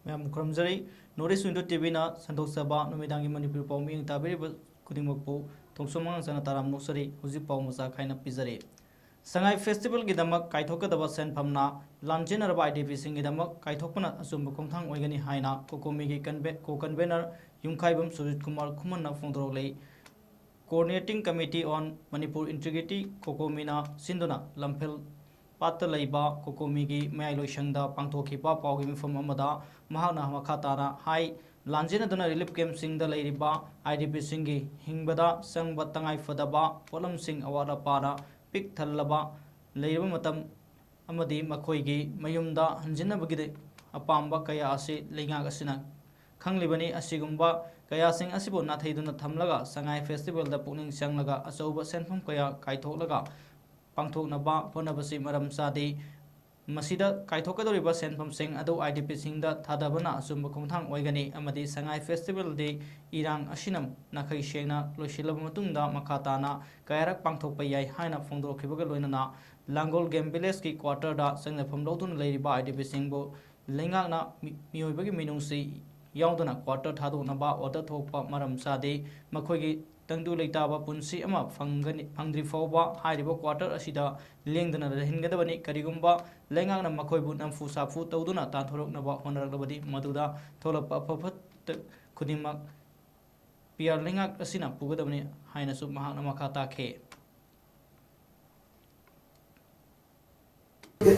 Ma'am खुरमजरी north east window TV संदोक्सबा नुमिदांगी मणिपुर पाउ मियंग ताबिरिबा खुदिमकपु थोंसोमंग जना ताराम नोक्सरी हुजिक पाउ मसा खाइना पिजरी संगाई फेस्टिवल की दमक काइथोकदबा सेनफमना लांजेनरबा आईडीपी सिंग की दमक काइथोकपना असुम खोंथांग ओइगनी हाइना कोकोमी की कन्वेनर युमखाइबम सुजित कुमार खुमन फोंदरोले coordinating committee on Manipur integrity कोकोमीना सिंधुना लंफेल पात लैबा कोकोमी की मयाई लोइसंगदा पांथोखिबा पाउगी मिफम अमदा महाना मखाताना हाई लांजेनदुना रिलीफ कैम्प सिंगदा लैरिबा आईडीपी सिंगी हिंगबदा संग तंगाई फदबा पोलम सिंग अवारा पारा पिक थल्लबा लैरबा मतम अमदी मखोइगी मयुमदा हंजिनबगिदे अपाम्बा कया असे लेंगाग असिना खंगलिबनी असिगुम्बा कया सिंग असिबो नाथैदुना थमलगा संगाई फेस्टिवल दा पुनिंग संगलगा अचौबा सेनफम कया काइथोलगा पांथोकनबा होनबसी मरम सादे मसीदा काइथोकदोरिबा सेनफम सिंग अदो आईडीपी सिंगदा थादबना असुम खोंथांग ओइगनी अमदी संगाई फेस्टिवल दे इरांग असिनम नाखै सेंगना लोइसिलब मतुंगदा मखाताना कयारक पांथोकपा याय हाइना फोंदोरखिबगा लोइनना लांगोल गेम विलेज की क्वार्टर दा संगनफम लौदुन लैरिबा आईडीपी सिंगबो लेंगागना मियोइबगी मिनुंगसी याउदना क्वार्टर थादोनबा ऑर्डर थोकपा मरम सादे मखोइगी तंगदु लेताबा पुंसी अमा फंगद्री फौबा हाइरिबा क्वार्टर असिदा लेंदना रहनगदबनी करिगुम्बा लेंगागना मखोइबु नमफु साफु तौदुना ताथोरकनबा होनरकबदी मदुदा थोलप अफफत खुदिमक पियर लेंगाक असिना पुगदबनी हाइनसु महाना मखा ताखे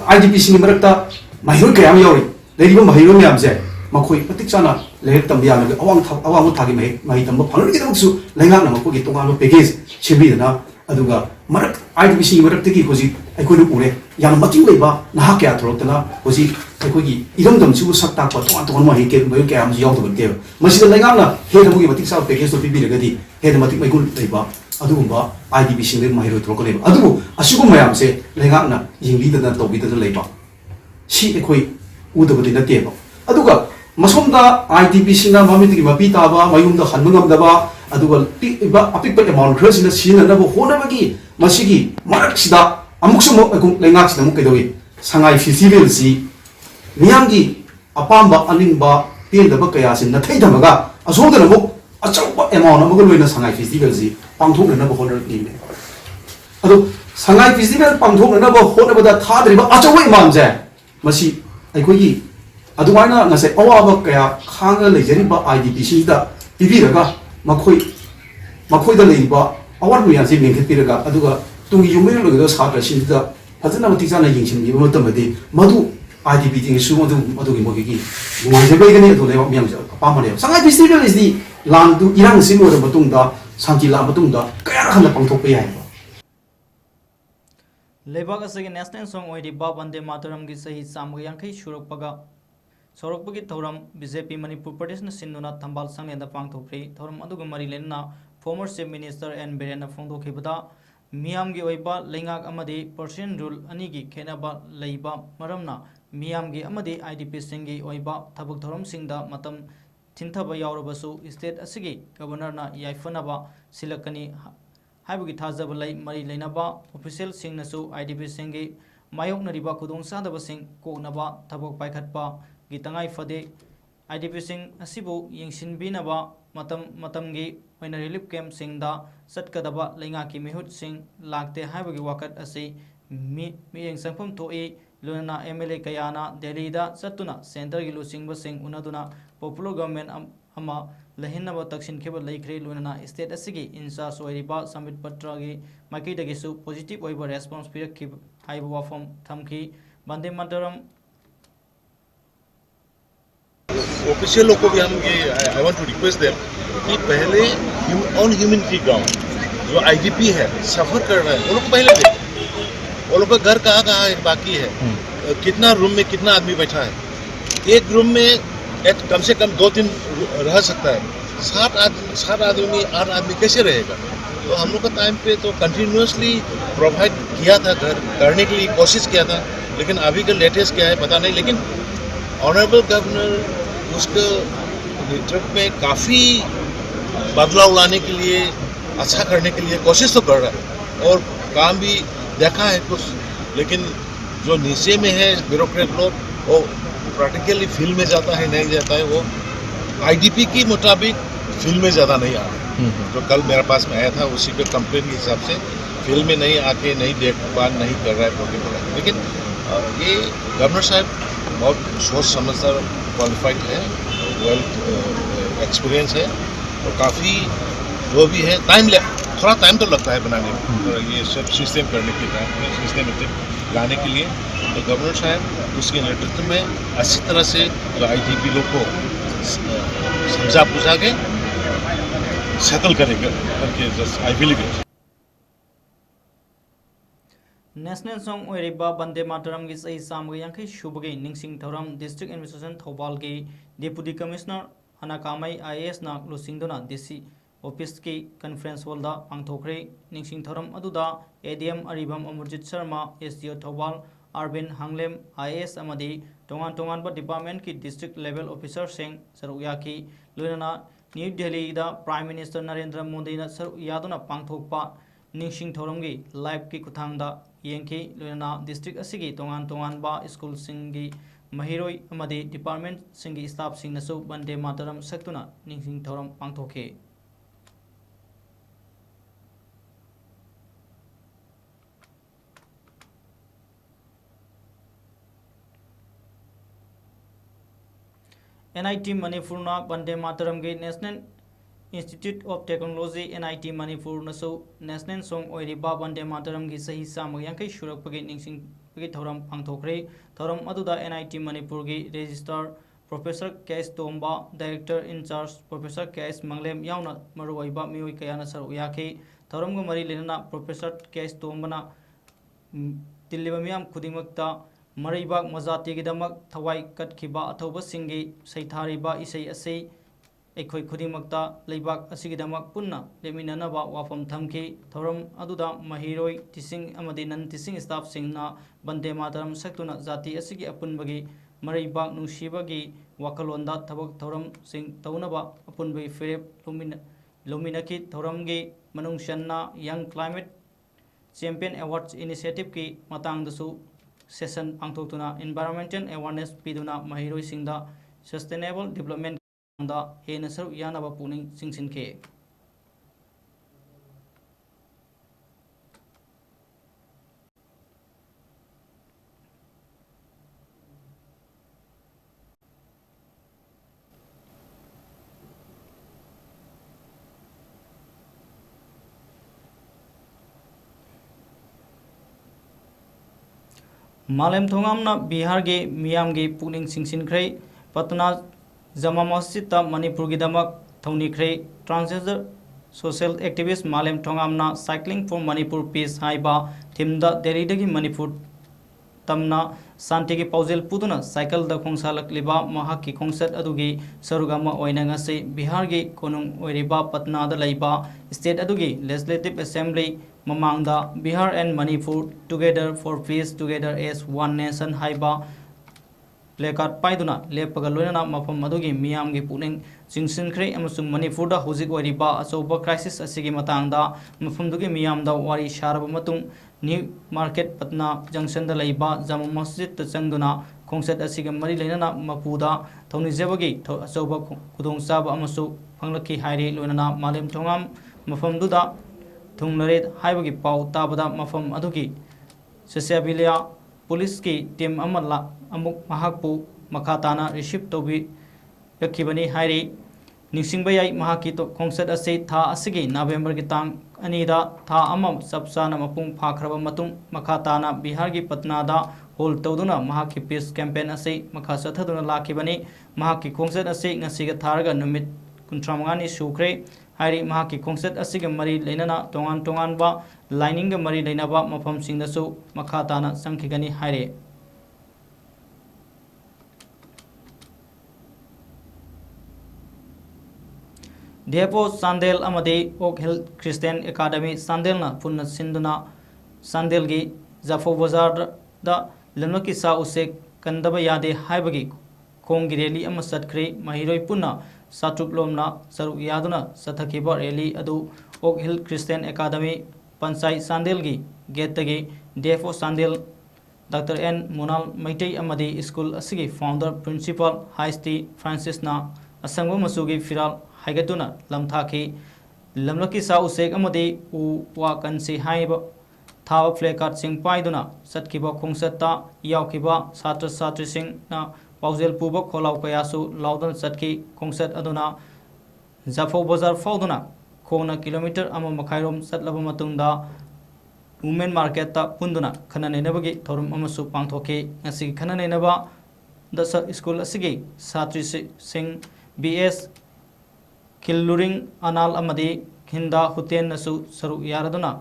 आईडीपी मरक्ता महिरो कयाम यावरी लेरिबा महिरो म्यामसे मखोई मतिक चाना लेहक तम याम अवांग थागी मही तम फंगनगिदमसु लेंगाकना मखोगी तोंगालो पैकेज सेबीदना अदुगा मरक आईडीपी मरक्तगी होजी अखोइनु उरे याम मतिंग लेबा नहा क्या थरोक्तना होजी अखोगी इरमदमसु सक्ता को तोंग मही के मयो कयाम यावदबते मसिदा लेंगाकना हेदमुगी मतिक सा पैकेज तो पिबिरगदी हेद मतिक मैगुल लेबा अदुगुम्बा आईडीपी सिंगे महिरो थरोकलेबा अदुबु असुगुम मयामसे लेंगाकना यिंगबीदना तौबीदना लेबा सी अखोई उदबदी नतेबा अदुगा मसोमदा आईडीपी सिंगा ममितगी मपी ताबा मयुमदा हनमंगमदबा अदुगा पिबा अपिकपा अमाउंट खरसिना सिननबो होनबगी मसिगी मरक्सिदा अमुक्सुम अगुम लेंगाक्सिदा मु कैदोई संगाई फेस्टिवल सी मियांगी अपाम्बा अनिंगबा पेंदबा कयासिन नथैदमगा असोदनबो अचौबा अमाउंट अमगो लोइना संगाई फेस्टिवल सी पांथोकनबो होनरनिने अदु संगाई फेस्टिवल पांथोकनबो होनबदा थादरिबा अचौबा इमानजे मसी अखोगी अदुमाइना नसे अवाब कया खांग लेजरिबा आईडीपी सिदा पिबिरगा मखोइदा लेरिबा अवार मुयासे मेंखपिरगा अदुगा तुंगी युमेर लगदा सात्र सिदा फजना मतिजाना यिंसिनबि मतमदि मधु आईडीपी तिंग सुमदु मधुगी मोगिगी मुआजबैगने अदु लेवा म्यांग पामने संगाई फेस्टिवल इज दी लांदु इरांग सिमोर मतुंगदा शांति ला मतुंगदा कया खन पांथोकपा याय लेबाग असगी नेशनल सॉन्ग ओइरिबा वंदे मातरम की सही चामग यांखै सुरकपगा सौरकपगी थौरम बीजेपी मणिपुर प्रदेश सिंधुना थंबाल संगलेंद पांथोक्री थौरम अदुग मरी लेना former chief minister N Biren फोंदोखिबदा मियामगी ओइबा लेंगाक अमदी पर्सन रूल अनी की खेनबा लैबा मरमना मियामगी अमदी आईडीपी सिंगी ओइबा थबक थौरम सिंगदा मतम थिंथबा यावरबसु स्टेट असिगी गवर्नरना याइफनबा सिलकनी हाइबगी थाजब लई मरी लेनबा ऑफिशियल सिंगनसु आईडीपी सिंगी मायोकनरिबा खुदोंग सादबसिंग कोकनबा थबक पाइखटपा की तंगाई फदे आईडीपी सिंग असिबु यंगसिनबिनबा मतमगी ओइना रिलीफ कैम्प सिंगदा चटकदबा लेंगा की मिहुत सिंग लागते हाइबगी वाकत असि मियंग संफम थोई लोना एमएलए कयाना दिल्लीदा चतुना सेंटर की लुचिंग सिंग उनदुना पॉपुलर गवर्नमेंट अमा लहिनबा तक्सिनखेब लेख्रे लोना स्टेट असिगी इंचार्ज ओइरिबा समित पत्र की माइकैदगिसु पॉजिटिव ओइबा रेस्पॉन्स पिरखि हाइबा वाफम थमखि वंदे मातरम ऑफिशियल लोग को भी हम ये I want to request them कि पहले ऑन ह्यूमनिटी ग्राउंड जो आईडीपी है सफर कर रहे हैं वो लोग पहले देखें वो लोग का घर कहाँ बाकी है कितना रूम में कितना आदमी बैठा है एक रूम में कम से कम 2-3 रह सकता है 7 आदमी 8 आदमी कैसे रहेगा। तो हम लोग का टाइम पे तो कंटिन्यूसली प्रोवाइड किया था घर करने के लिए कोशिश किया था, लेकिन अभी का लेटेस्ट क्या है पता नहीं। लेकिन ऑनरेबल गवर्नर उसके नेतृत्व में काफ़ी बदलाव लाने के लिए अच्छा करने के लिए कोशिश तो कर रहा है और काम भी देखा है कुछ, लेकिन जो नीचे में है ब्यूरोक्रेट लोग वो प्रैक्टिकली फील्ड में जाता है नहीं जाता है, वो आईडीपी के मुताबिक फील्ड में ज़्यादा नहीं आ रहा। जो कल मेरे पास में आया था उसी पे कंप्लेन के हिसाब से फील्ड में नहीं आके नहीं देखभाल नहीं कर रहा है बोल बोला। लेकिन ये गवर्नर साहब बहुत सोच समझदार क्वालिफाइड है, वेल एक्सपीरियंस है और काफ़ी जो भी है थोड़ा टाइम तो लगता है बनाने में, ये सब सिस्टम करने के टाइम सिस्टमेटिक लाने के लिए। तो गवर्नर साहब उसके नेतृत्व में अच्छी तरह से जो आईडीपी लोग को समझा बुझा के सेटल करेगा करके just I believe it. National song ओरिबा वंदे मातरम की सही सामग यांखै सुबगे निंगसिंग थौरम डिस्ट्रिक्ट एडमिनिस्ट्रेशन थौबाल की डिप्टी कमिश्नर अनाकामई आईएएस ना लुसिंगदुना डीसी ऑफिस की कॉन्फ्रेंस हॉल दा पांगथोखरे। निंगसिंग थौरम अदुदा ADM Aribam Amarjit Sharma SDO Thoubal Arvind Hanglem IAS अमदी तोंगान तोंगान डिपार्टमेंट की डिस्ट्रिक्ट लेवल ऑफिसर सिंह सरुक याकी लोइना new Delhi the prime minister Narendra Modi ना सरुक यादुना पांगथोकपा निंगसिंग थौरम की लाइव की कुथांगदा येंखी लोइना डिस्ट्रिक्ट असिगी तोंगान तोंगान बा स्कूल सिंगी महिरोई अमदी डिपार्टमेंट सिंगी स्टाफ सिंगनसु वंदे मातरम सक्तुना निंगसिंग थौरम पांगथोखे। NIT मणिपुर ना वंदे मातरम के national institute of technology NIT Manipur नसु नेशनल सॉन्ग ओरिबा वंदे मातरम की सही सामग यांखै सुरकपगे निंगसिंगपगे थौरम पांगथोखरे। थौरम अदुदा NIT मणिपुर की registrar professor KS Tomba, director incharge professor KS Manglem यावना मरुआइबा मियोय कयाना सरुक याखै। थौरम गमरी लेना प्रोफेसर केएस तोम्बना तिल्लिबा मियाम खुदिमक्ता मरैबाग मजातिगिदमक थवाई कटखिबा अथौबसिंगी सैथारिबा इसै असै अखोई खुदिमक्ता लेबाक असिगिदमक पुन्ना लेमिननबा वाफम थमखि। थौरम अदुदा महिरोई टीचिंग अमदी नन टीचिंग स्टाफ सिंगना वंदे मातरम सक्तुना जाति असिगी अपुनबगी मरैबाग नुसिबगी वाखलोंदा थबक थौरम सिंग तौनबा अपुनबगी फेरेप लोमिनखि। थौरमगी मनुंगशन्ना young climate champion awards initiative की मतंगदसु सेशन पांगथोक्तुना एनवायरमेंटल अवेयरनेस पीदुना महिरोइसिंगदा सस्टेनेबल डेवलपमेंट दा हेन सरुक यानबा पुनिंग सिंगसिनखे। मालेम थोंगामना बिहार के मियाम के पुनिंग सिंगसिनख्रे। पटना जमा मस्जिद मणिपुर की दमक थौनिख्रे। ट्रांसजेंडर सोशल एक्टिविस्ट मालेम थोंगामना साइक्लिंग फॉर मणिपुर पीस हाइबा थीम दिल्ली की मणिपुर तमना शांति की पाउजेल पुदुना साइकिल द खोंसालकलिबा महाकी खोंसत अदुगी सरुग अमा ओइना ngasi बिहार की कोनुंग ओइरिबा पटना द लैबा स्टेट अदुगी लेजिस्लेटिव असेंबली ममांगदा Bihar and Manipur together for peace together as one nation हाइबा प्लेकार्ड पाइदुना लेपगा लोइना मफम अदुगी मियाम की पुनिंग चिंगसिनख्रे अमसुंग मणिपुर दा हुजिक ओइरिबा अचौबा क्राइसिस असिगी मतांगदा मफमदुगी मियाम दा वारी शारब मतुंग न्यू मार्केट पटना जंक्शन द लैबा जामा मस्जिद चंगदुना खोंसत असिगा मरी लेना मपुदा थौनिजेबगी अचौबा खुदोंचाब अमसु फंगलकी हाइरे लोइना मालेम थोंगाम मफमदुदा थुंगलरे हाइबगी पाउ ताबदा मफम अदुगी सस्याबिलिया पुलिस की टीम अमला अमुक महाकपु मखाताना रिसीव तोबी यखिबनी हाइरे निंगसिंगबा याई महाकी तो खोंसत असे था असिगी नवंबर की तांग अनीदा था अमम सबसाना मपुंग फाखरबा मतुंग मखाताना बिहार की पटना दा होल तौदुना महाकी पीस कैंपेन असे मखा सथदुना लाखिबनी महाकी खोंसत असे ngasiga थारगा नुमित 35 सुख्रे हाइरी महाकी खोंसत असिगे मरी लेना तोंगान तोंगान बा लाइनिंग मरी लेनाबा मफम सिंगदसु मखाताना संखिगनी हाइरे। Depot सांदेल अमदे okay hill Christian academy सांदेलना पुन्ना सिंधुना सांदेल की जाफो बाजार दा लनकी सा उसे कंदबा यादे हाइबगी खोंगी रैली अमा सटख्रे महिरोई पुन्ना सातुक लोमना सरुक यादुना सथखिबा रैली अदु oak hill Christian academy panchayat सांदेल की गेट तगे डेफो सांदेल Dr. N. Monal Maitai Amadi School Asigi founder principal Haisti Francis Na Asangwa Masugi Firal Haigatuna Lamthaki Lamlaki Sa Usek Amadi U Wakansi Haiba Thawa Flekart Sing Paiduna Satkiba Kongsata Yaukiba Satra Satri Sing Na Pausel Puba Kolau Kayasu Laudan Satki Kongsat Aduna Zafo Bazar Fauduna Kona kilometer Ama Makhairom Satlaba Matunda Women Market ta Punduna Kananabagi Torum Amasu Pangtoke Asi Kananaba the school Asigi Satri Singh BS Kiluring Anal Amadi Hinda Huten Nasu Saru Yaraduna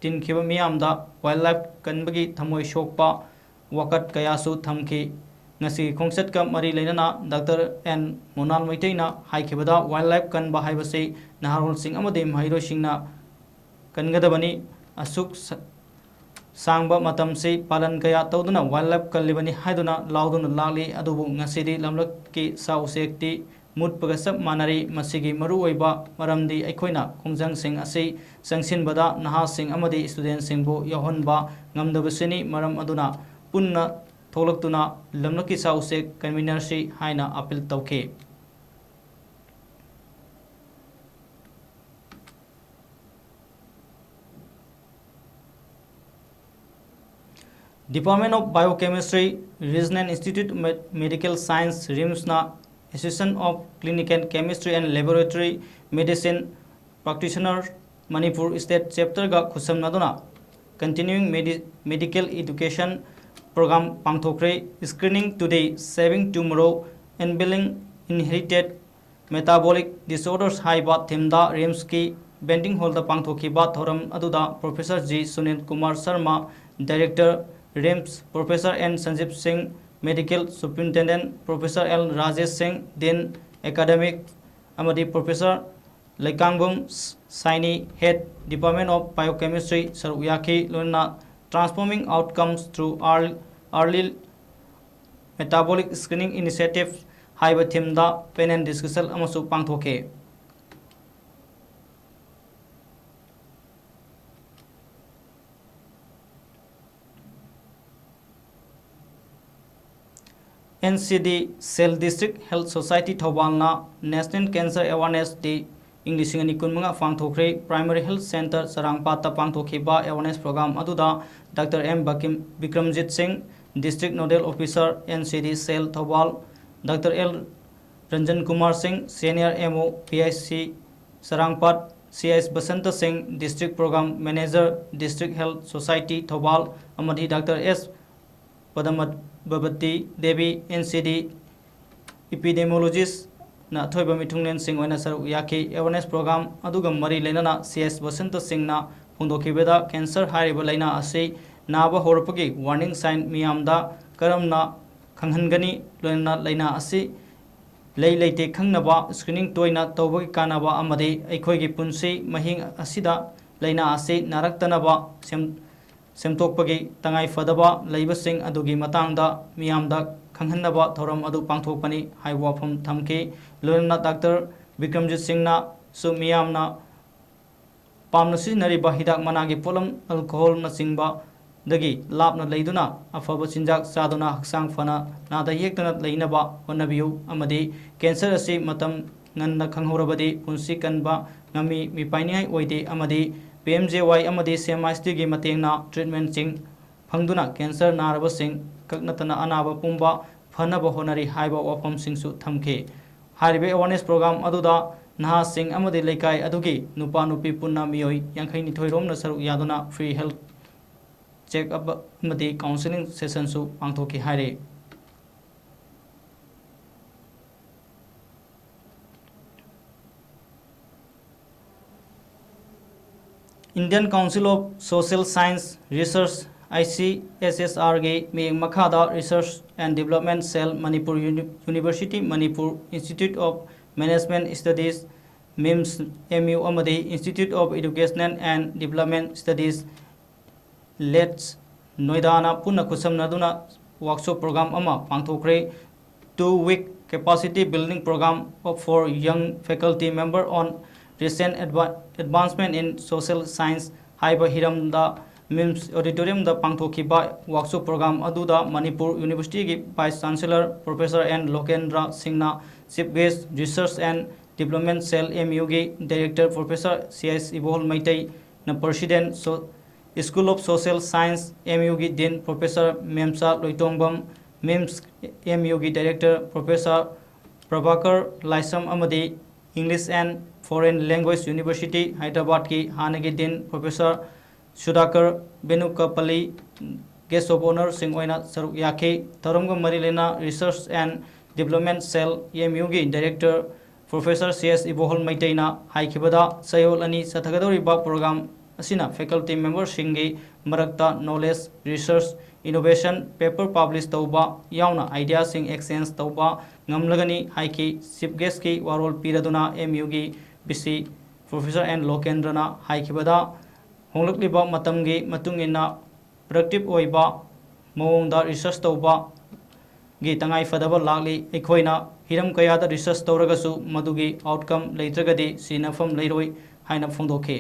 Tin Kibamiamda Wildlife Kanbagi Tamoi Shokpa Wakat Kayasu Thamki Nasi Kongset Ka Mari Lenana Dr. N. Monal Maitaina Haikibada Wildlife Kan Bahaibase Naharul Singh Amadi Mahiro Singna Kangadabani Asuk Sangba Matamse Palan Kaya Tauduna Wildlife Kalibani Haiduna Lauduna Lali Adubu Nasidi Lamlaki Sausekti Mut Pagasap Manari Masigi Maru Oiba Maramdi Ekoina Kongjang Singh Asi Sangsin Bada Naha Singh Amadi Student Singbo Yohonba Ngamdabasini Maram Aduna Punna Tolaktuna Lamlaki Sausek Convener Si Haina Appeal Tauke. Department of Biochemistry, Regional Institute of Medical Science, RIMSNA, Association of Clinical Chemistry and Laboratory Medicine Practitioner, Manipur State Chapter Ga Kusam Naduna, Continuing Medical Education Program Pangthokre, Screening Today, Saving Tomorrow, Enabling Inherited Metabolic Disorders Haiba Themda RIMSki, Bending Holder Pangthokiba Thoram Aduda, Professor G. Sunil Kumar Sharma, Director RIMS, Professor N. Sanjeev Singh, Medical Superintendent, Professor L. Rajesh Singh, Dean Academic, Amadi Professor Lekangum Saini, Head Department of Biochemistry, Saruyaki, Luna, Transforming Outcomes through Early Metabolic Screening Initiative, Haiba Thimda, Pen and Discussal Amasu Pangthoke. NCD Cell District Health Society Thobalna National Cancer Awareness Day English Ni Kunmunga Fangthokre Primary Health Center Sarangpata Pangthokhiba Awareness Program Aduda Dr. M. Bikramjit Singh District Nodal Officer NCD Cell Thobal Dr. L. Ranjan Kumar Singh Senior MO PIC Sarangpat CS Basanta Singh District Program Manager District Health Society Thobal Amadi Dr. S. Padamat Babati Devi NCD Epidemiologist na Thoiba Mitunglen Singh Wena Saru Yaki Awareness Program Aduga Mari Lenana CS Basanta Singh na Pungdokibeda Cancer Hariba Laina Ase Naba Horapagi Warning Sign Miyamda Karamna Kanghangani Lena Laina Ase Lay Late Kangnaba Screening Toina Tobaki Kanaba Amade Ekoigi Punsi Mahing Asida Laina Ase Naraktanaba Semtokpagi Tangai Fadaba Laibasing Adugi Matangda Miyamda Kanghanaba Thoram Adu Pangthokpani Haiwapam Thamke Lurna Dr. Bikramjit Singh na Su Miyamna Pamnasi Nariba Hidak Managi Polam Alcohol Nasingba Dagi Lapna Laiduna Afaba Sinjak Saduna Haksang Fana Nada Yektana Lainaba Wanabiu Amadi Cancer Asi Matam Nanda Kanghorabadi Punsi Kanba Ngami Mipaini Oide Amadi PMJY Amadi CMIST gi matengna treatment sing phangduna cancer naraba sing kaknatana anaba pumba phanaba honari haiba wafam singsu thamke haribe awareness program aduda naha sing amadi leikai adugi nupa nupi punna miyoi yankhai ni thoirom na saru yaduna free health check up amadi counseling session su pangthoki haire Indian Council of Social Science Research ICSSR ge me Makhada Research and Development Cell Manipur University Manipur Institute of Management Studies MIMS MU Amadi Institute of Educational and Development Studies Let's Noidana Punna Kusam Naduna workshop program ama pangthokre 2-week capacity building program for young faculty member on recent advancement in social science Haiba Hiramda MIMS auditorium दा पांगथोखिबा workshop programme अदुदा Manipur university की vice chancellor professor N Lokendra Singh chief guest research and development cell MU की director professor CS Ibohal Meitei न president school of social science MU की dean professor Memsa Loitongbam MIMS MU की director professor Prabhakar Laishram अमदी English and foreign language university Hyderabad की हाने की dean professor Sudhakar Benukpalli guest of honour Singh सरुक याखे तरम मरी लेना research and development cell MU की डायरेक्टर प्रोफेसर सीएस इबोहल मैतैना हाइखिबदा चयोल अनी चथगदौरिबा प्रोग्राम असिना फैकल्टी मेंबर सिंगी मरक्ता knowledge research innovation paper publish तौबा यावना आइडिया सिंग एक्सचेंज तौबा ngamlagani haiki chief guest ki warol piraduna MU gi BC Professor N Lokendrana haikibada honglakliba matamgi matungina productive oiba mawongda research tauba gi tangai fadaba lagli ekhoina hiram kayada research tauragasu madugi outcome leitragadi sinafam leiroi haina phongdokhe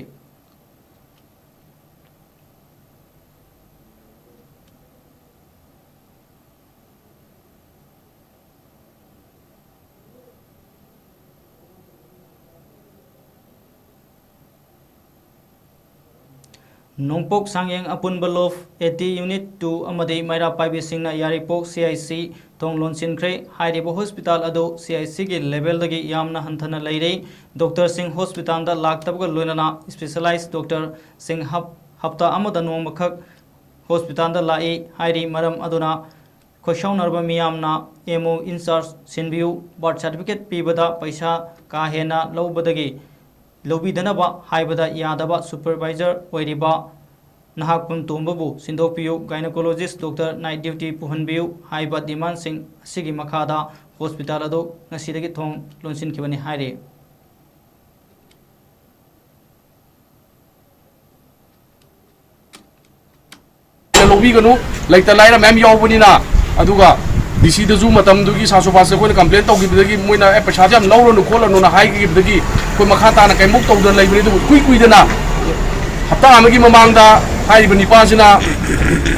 नोंपोक सांगयेंग अपुनबा लोफ 80 unit 2 अमदे मैरा पाइबे सिंगना Yairipok CIC थोंग लोनसिनख्रे हाइरेबो हॉस्पिटल अदो CIC के लेवल दगी यामना हंथना लेरे डॉक्टर सिंह हॉस्पिटल दा लाक्तबगा लोइना स्पेशलाइज्ड डॉक्टर सिंह हफ्ता अमदा नोमखक हॉस्पिटल दा लाई हाइरी मरम अदुना खोशौनरबा मियामना एमओ इंचार्ज सिनबियु बर्थ सर्टिफिकेट पीबदा पैसा का हेना लौबदगी लौबीदनबा हाइबदा यादबा सुपरवाइजर ओइरिबा नहाकपुन तोंबबु सिंदोपियु गायनोकोलॉजिस्ट डॉक्टर नाइट ड्यूटी पुहनबियु हाइबा डिमांड सिंह असिगी मखादा हॉस्पिटल अदो ngasiदगी थोंग लोनसिनखिबनि हाइरे लोबीगनु लाइक लाइरा मैम यावबनिना अदुगा DC दजु मतम दुगी सासो पास कोइ कंप्लेन तौगिबदगी मोइना ए पैसा जाम लौरनु खोलनु ना हाइगिबदगी कोइ मखा ताना कैमुक तौदन लैबनि दु कुइ कुइदना हप्ता अमगी ममांगदा हाइरिब निपासिना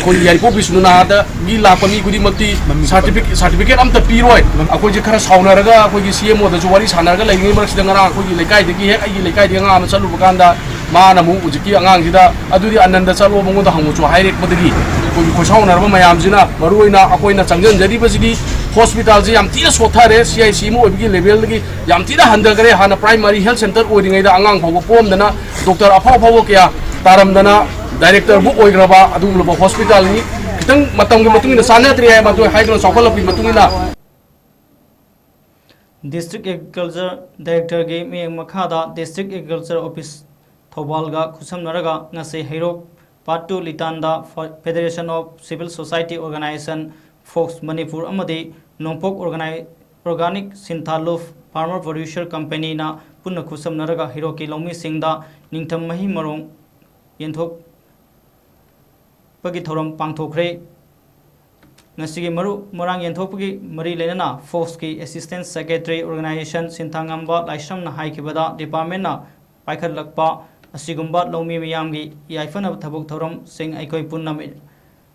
कोइ यारिपो बिसुना दा गी लापमी गुदी मक्ति सर्टिफिकेट अमता पीरोय अकोइ जे खरा साउनरगा अकोइ CMO दजु वारी सानरगा लैंगी मरसिदा ngara अकोइ लेकाइ दगी हे आइ लेकाइ दि nga am chalu bakanda माना मु उजिकी अंगांग सिदा अदुदि आनंद चलो मंगोदा हंगुचो हाइरेक बदगी कोइ खोसाउनरबा मयामजिना मरुइना अकोइना चंगन जरिबसिदी हॉस्पिटल जी याम तीना सोथारे CIC मु ओबिगी लेवल दगी याम तीना हंदगरे हाना प्राइमरी हेल्थ सेंटर ओरिङैदा अंगांग फाव पोमदना डॉक्टर अफाव फाव कया तारमदना डायरेक्टर बु ओइग्रबा अदुमलबा हॉस्पिटल नि खितंग मतंगि मतुंगिना सानत्रि हाय मतु हाइग्रो सफलपि मतुंगिना डिस्ट्रिक्ट एग्रीकल्चर डायरेक्टर के मियंग मखादा डिस्ट्रिक्ट एग्रीकल्चर ऑफिस थौबालगा खुसमनरगा ngase हेरोक पार्ट 2 लितानदा federation of civil society organisation FOCS Manipur अमदे नोंपोक ऑर्गेनिक सिंथालुफ फार्मर प्रोड्यूसर कंपनी ना पुनः खुसमनरगा हिरोकी लौमी सिंगदा निंगथम मही मरों यंथोक पगी थौरम पांगथोखरे ngasi maru morang yenthopi mari lenana FOCS की असिस्टेंट सेक्रेटरी ऑर्गेनाइजेशन सिंथांगंबा लाइसम ना हाइकिबदा डिपार्टमेंट ना पाइखर लगपा असिगुंबा लौमी मियामगी याइफन थबुक थौरम सिंह अखोई पुन्ना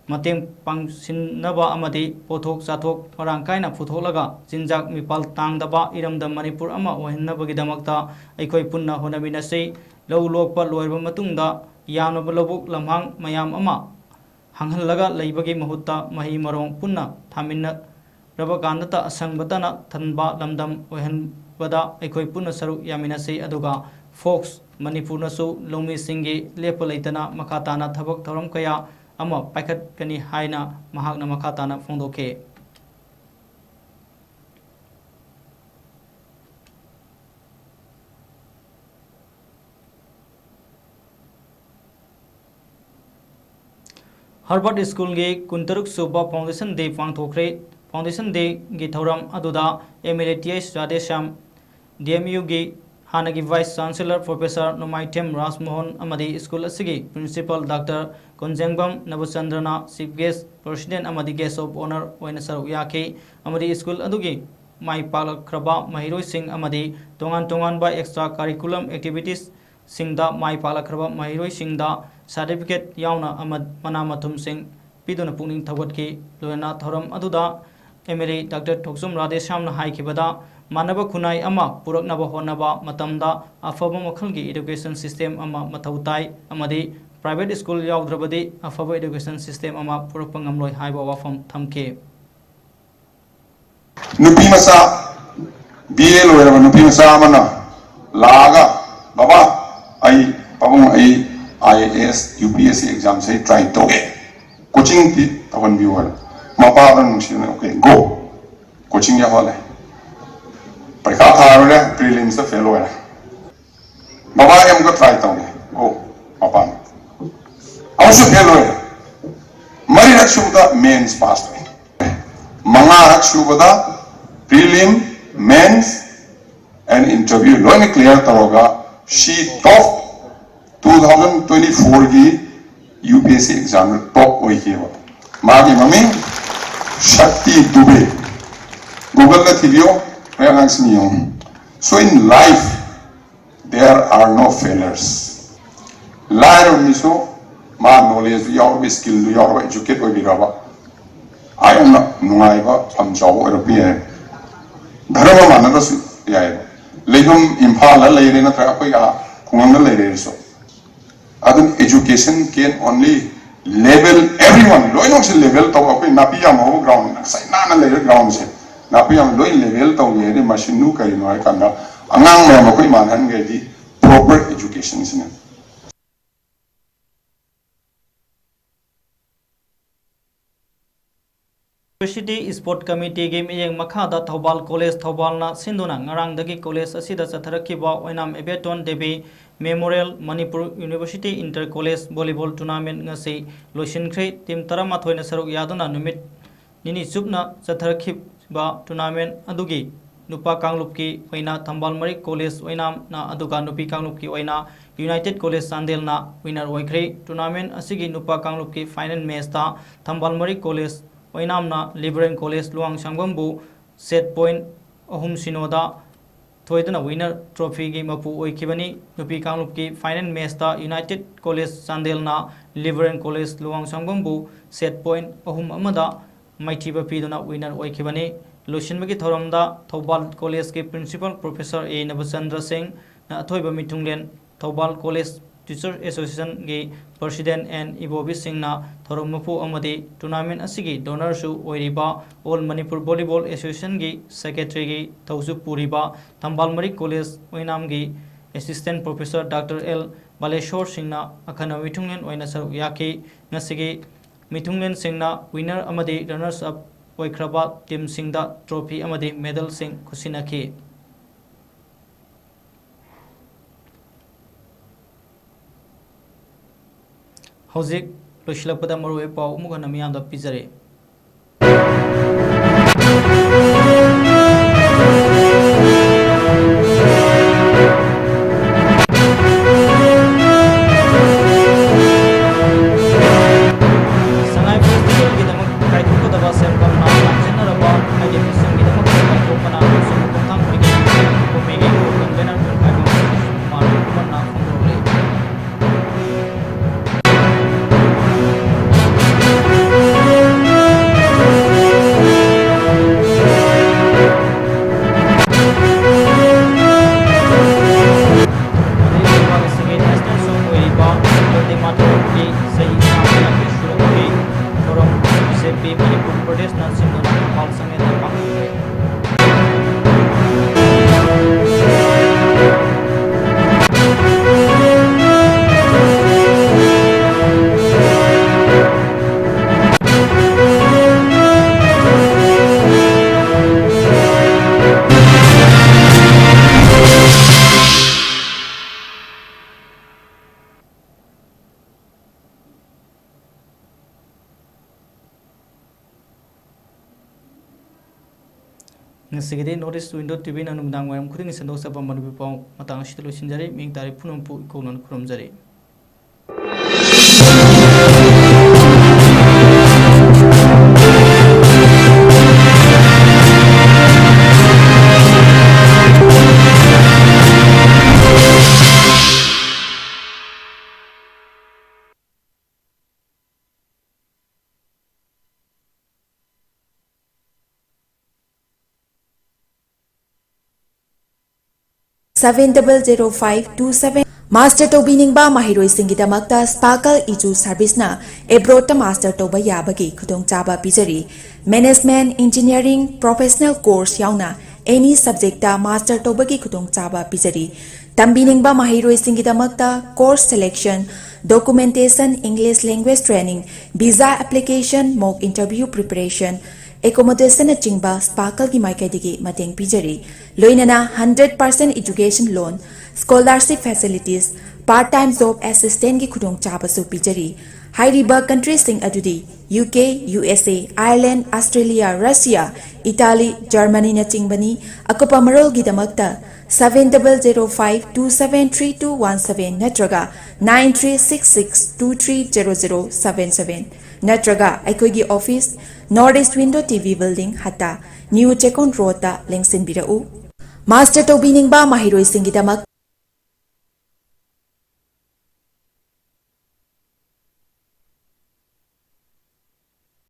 मतें पांगसिनबा अमदि पोथोक चाथोक मरांग कायना फुथोलगा चिंजाक मिपाल तांगदबा इरमदा मणिपुर अमा ओहन्नबगिदमक्ता अखोई पुन्ना होनमिनसै लौ लोकपा लोइबा मतुंगदा यानब लबुक लमहांग मयाम अमा हंगलगा लैबगी महुत्ता मही मरों पुन्ना थामिन्न रबकांदता असंगबतना थनबा लमदम ओहनबदा अखोई पुन्ना सरुक यामिनसै अदुगा फोक्स मणिपुर नसु लौमी सिंगी लेप लेतना मखाताना थबक थौरम कया अमा पाइखतकनी हाइना महाकना मखाताना फोंदोखे हार्वर्ड स्कूल के कुंतरुक सुबा फाउंडेशन डे पांगथोखरे फाउंडेशन डे की थौरम अदुदा एमएलएटीएस राधेश्याम DMU की हानगी vice chancellor professor Nongmaithem Rajmohan अमदी स्कूल असगी प्रिंसिपल डॉक्टर कोंजेंगबम नबचंद्रना चीफ गेस्ट प्रेसिडेंट अमदी गेस्ट ऑफ ऑनर ओइन सरुक याखे अमदी स्कूल अदुगी माई पालखरबा महिरोई सिंह अमदी तोंगान तोंगान बा एक्स्ट्रा करिकुलम एक्टिविटीज सिंगदा माई पालखरबा महिरोई सिंगदा सर्टिफिकेट यावना मना मथुम सिंग पीदुना पुनिंग थगतकी लोना थौरम अदुदा एमएलए डॉक्टर ठोकसुम राधेश्यामना हाइखिबदा मानव खुनाई अमा पुरकनबा होनबा मतमदा अफब मखलगी एजुकेशन सिस्टम अमा मथौ ताई अमदी प्राइवेट स्कूल याउद्रबदी अफब एजुकेशन सिस्टम अमा पुरकप ngamloi हाइबा वाफम थमके नुपी मसा बीए लोयरबा नुपी मसा अमना लागा बाबा आई पाबुंग आई IAS UPSC एग्जाम से ट्राई तोगे कोचिंग की तवन viewer Mopa नुसिने okay go coaching या वाले परीक्षा थारोले प्रीलिम्स फेल होया बाबा एम को ट्राई तोगे गो मपा also फेल होया मरी रक्षुदा मेंस पास मंगा रक्षुदा प्रीलिम मेंस एंड इंटरव्यू लोने क्लियर तरोगा शी टॉप 2024 की UPSC एग्जाम में टॉप हुई है वो मागी मम्मी शक्ति दुबे गूगल में थीबियो मैं अंग्रेजी नहीं हूँ so in life there are no failures लायर मिसो मां knowledge यार भी skill यार भी educate हुई भी रहा आई एम नुंगाई बा हम जाओ एरोपी है धर्म मानना तो यार लेकिन इम्फाल ले रहे ना तो कोई आ कुंगल ले रहे सो Adun education can only level everyone. Loy no se level to ako napiyam ho ground. Sai na na level ground se. Napiyam loy level to yere machine nu kai no ay kanda. Angang me mo koi manhan ngai di proper education sine. University sport committee की मियेंग मखादा Thoubal college थौबालना सिंधुना ngarangdagi college asida chatharakiba oinam ebeton devi memorial Manipur university inter college volleyball tournament ngasi loisinkhre team 13 सरुक यादुना नुमित निनी चुपना chatharakiba टूर्नामेंट अदुगी नुपा कांगलुपकी ओइना थंबालमरी कॉलेज ओइनाम ना अदुगा नुपी कांगलुपकी ओइना यूनाइटेड कॉलेज चांदेलना विनर ओइख्रे टूर्नामेंट असिगी नुपा कांगलुपकी फाइनल मैच ता थंबालमरी कॉलेज ओइनामना लिबरेल कॉलेज लुआंग सांगबमबु सेट पॉइंट अहुम सिनोदा थोइदना विनर ट्रॉफी की मपु ओइखिबनी नुपी कांगलुप की फाइनल मैच ता यूनाइटेड कॉलेज चांदेलना लिबरेल कॉलेज लुआंग सांगबमबु सेट पॉइंट अहुम अमदा माइथिबा पीदुना विनर ओइखिबनी लोशिनबगी थौरमदा थौबाल कॉलेज के principal professor A Nabachandra Singh ना अथोइबा मिथुंगलेन थौबाल कॉलेज टीचर एसोसिएशन की प्रेसिडेंट एंड इबोबी सिंह ना थौरम मपु अमदी टूर्नामेंट असिगी डोनर सु ओइरिबा ऑल मणिपुर वॉलीबॉल एसोसिएशन की सेक्रेटरी की थौसु पुरिबा थंबालमरी कॉलेज ओइनाम की assistant professor doctor L Baleshwar Singh ना अखना मिथुंगलेन ओइना सरुक याकी ngasiगी मिथुंगलेन सिंह ना विनर अमदी रनर्स अप ओइख्रबा टीम सिंह दा ट्रॉफी अमदी मेडल सिंह खुसिनाखी हौजिक लोइसिलपदा मरुए पाउ मुगन मियामदा पिजरे संगाई फेस्टिवल की दमक काइथुको दबा सेमकम ना लांजेनरबा आइडेंटिफिकेशन की दमक कोपना सुमुखथाम पिगे कोमेगे कन्वेनर काइमो मारु कुमना फंगरोले मणिपुर प्रदेश नरसिंह हाल समेत ngsigidi notice window tv na numdang waram khuding sendok sa pamanu pau matang shitlo sinjari ming tari phunum pu ikonon khurumjari 700527 Master Tobiningba Mahiroi Singidamakta Sparkle Iju Service na Ebrota Master Toba Yabagi Kudong Chaba Pizari Management Engineering Professional Course Yauna Any Subject ta Master Tobagi Kudong Chaba Pizari Tambiningba Mahiroi Singidamakta Course Selection Documentation English Language Training Visa Application Mock Interview Preparation Accommodation na chingba Sparkle ki maikaidigi mateng pijari loinana 100% education loan scholarship facilities part-time job assistant ki khudong chabasu pijari hairiba countries sing adudi UK USA Ireland Australia Russia Italy Germany na chingbani akopa marol gi damakta 7005273217 natraga 9366230077 natraga aikoigi office Northeast Window TV Building Hata New Chekon Road ta lengsin birau Master Tobiningba Mahiroi Singidamak